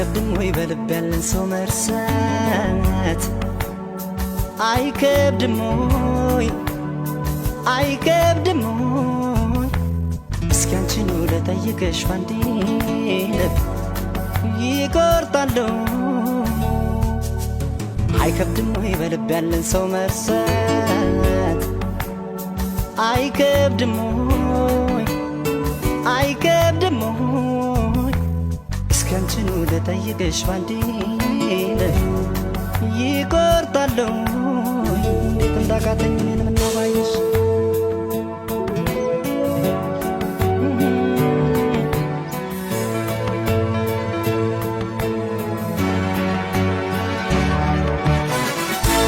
አይከብድም ወይ በልብ ያለን ሰው መርሳት? አይከብድም ወይ አይከብድም ወይ? እስኪ አንቺን ልጠይቅሽ ባንዴ ልብ ይቆርጣለሁ። አይከብድም ወይ በልብ ያለን ሰው መርሳት? አይከብድም ወይ አይከብድም ወይ? እስኪ አንቺን ልጠይቅሽ ባንዴ ልብ ይቆርጣለሁ። እንዴት እንዳቃተኝ እኔን ምነው ባየሽ?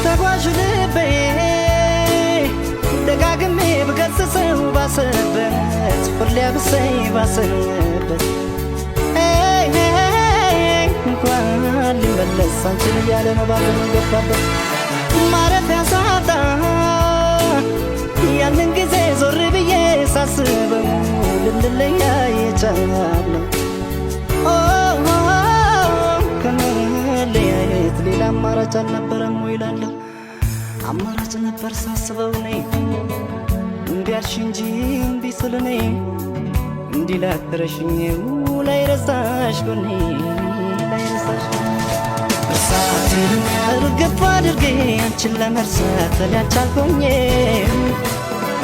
ተጓዥ ልቤ ደጋግሜ ብገስጸው ባሰበት ፍርድ ሊያብሰኝ ባሰበት እንኳን ሊመለስ አንቺን እያለ ነው ባዘን ገባበት። ማረፊያ ሳጣ ያንን ጊዜ ዞር ብዬ ሳስበው ልንለያይ የቻልነው ከመለያየት ሌላ አማራጭ አልነበረም ወይ እላለሁ። አማራጭ ነበር ሳስበው ነይ እምቢ አልሽ እንጂ እምቢ ስል ነይ እንዲህ ላትረሽኝ ላይረሳሽ ጎኔ ላይረሳሽ እርሳትን እርግፍ አድርጌ አንቺን ለመርሳት ሊያልቻልኩኝ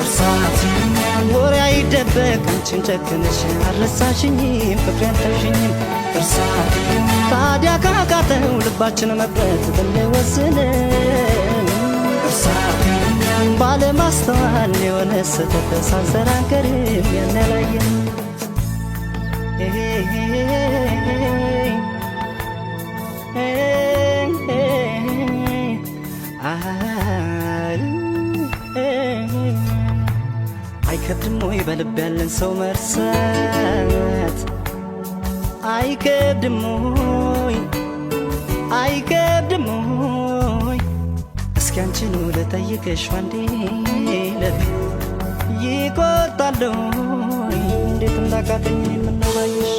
እርሳትን ወሬ አይደበቅ አንቺን ጨክነሽ አልረሳሽኝም ፍቅሬ አልተውሽኝም እርሳትን ታዲያ ካቃተው ልባችን መቅረት ብንወስን እርሳትን ባለማስተዋል የሆነ ስህተት ሳንሰራ አንቀርም ያንላየን አይከብድም ወይ በልብ ያለን ሰው መርሳት? አይከብድም ወይ አይከብድም ወይ? እስኪ አንቺን ልጠይቅሽ ባንዴ ልብ ይቆርጣለሁ። እንዴት እንዳቃተኝ እኔን ምነው ባየሽ?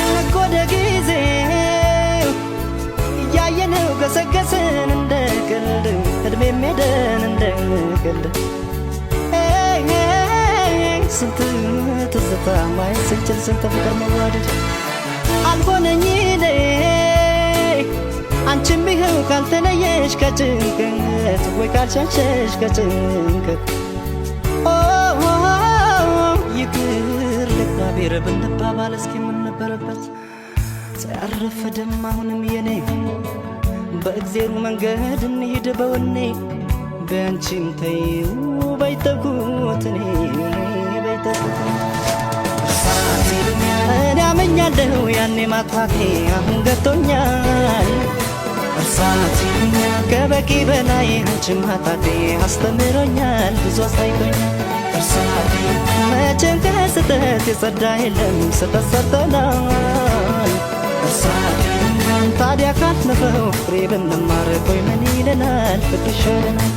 ነጎደ ጊዜው እያየነው ገሰገስን እንደ ቀልድ እድሜም ሄደን እንደ ቀልድ ስንት ትዝታ ማየት ስንችል ስንት ፍቅር መዋደድ አልሆነኝ እኔ አንቺም ይኸው ካልተለየሽ ከጭንቀት ወይ ካልሸሸሽ ከጭንቀት ይቅር ለእግዚአብሔር ብንባባል እስኪ ምን ነበረበት? ሳያረፈድም አሁንም የኔ በእግዜሩ መንገድ እንሂድ በወኔ በአንቺም ተይው ባይተኩት እኔ ባይተኩት እኔ አመኛለሁ ያኔ ማጥፋቴ አሁን ገብቶኛል። እርሳት ከበቂ በላይ አንቺን ማጣቴ አስተምሮኛል ብዙ አሳይቶኛል። እርሳት መቼም ከስህተት የጸዳ የለም ስህተት ሰርተናል። እርሳት ታዲያ ካለፈው ፍሬ ብንማር ቆይ ምን ይለናል ፍቅር ይሻለናል።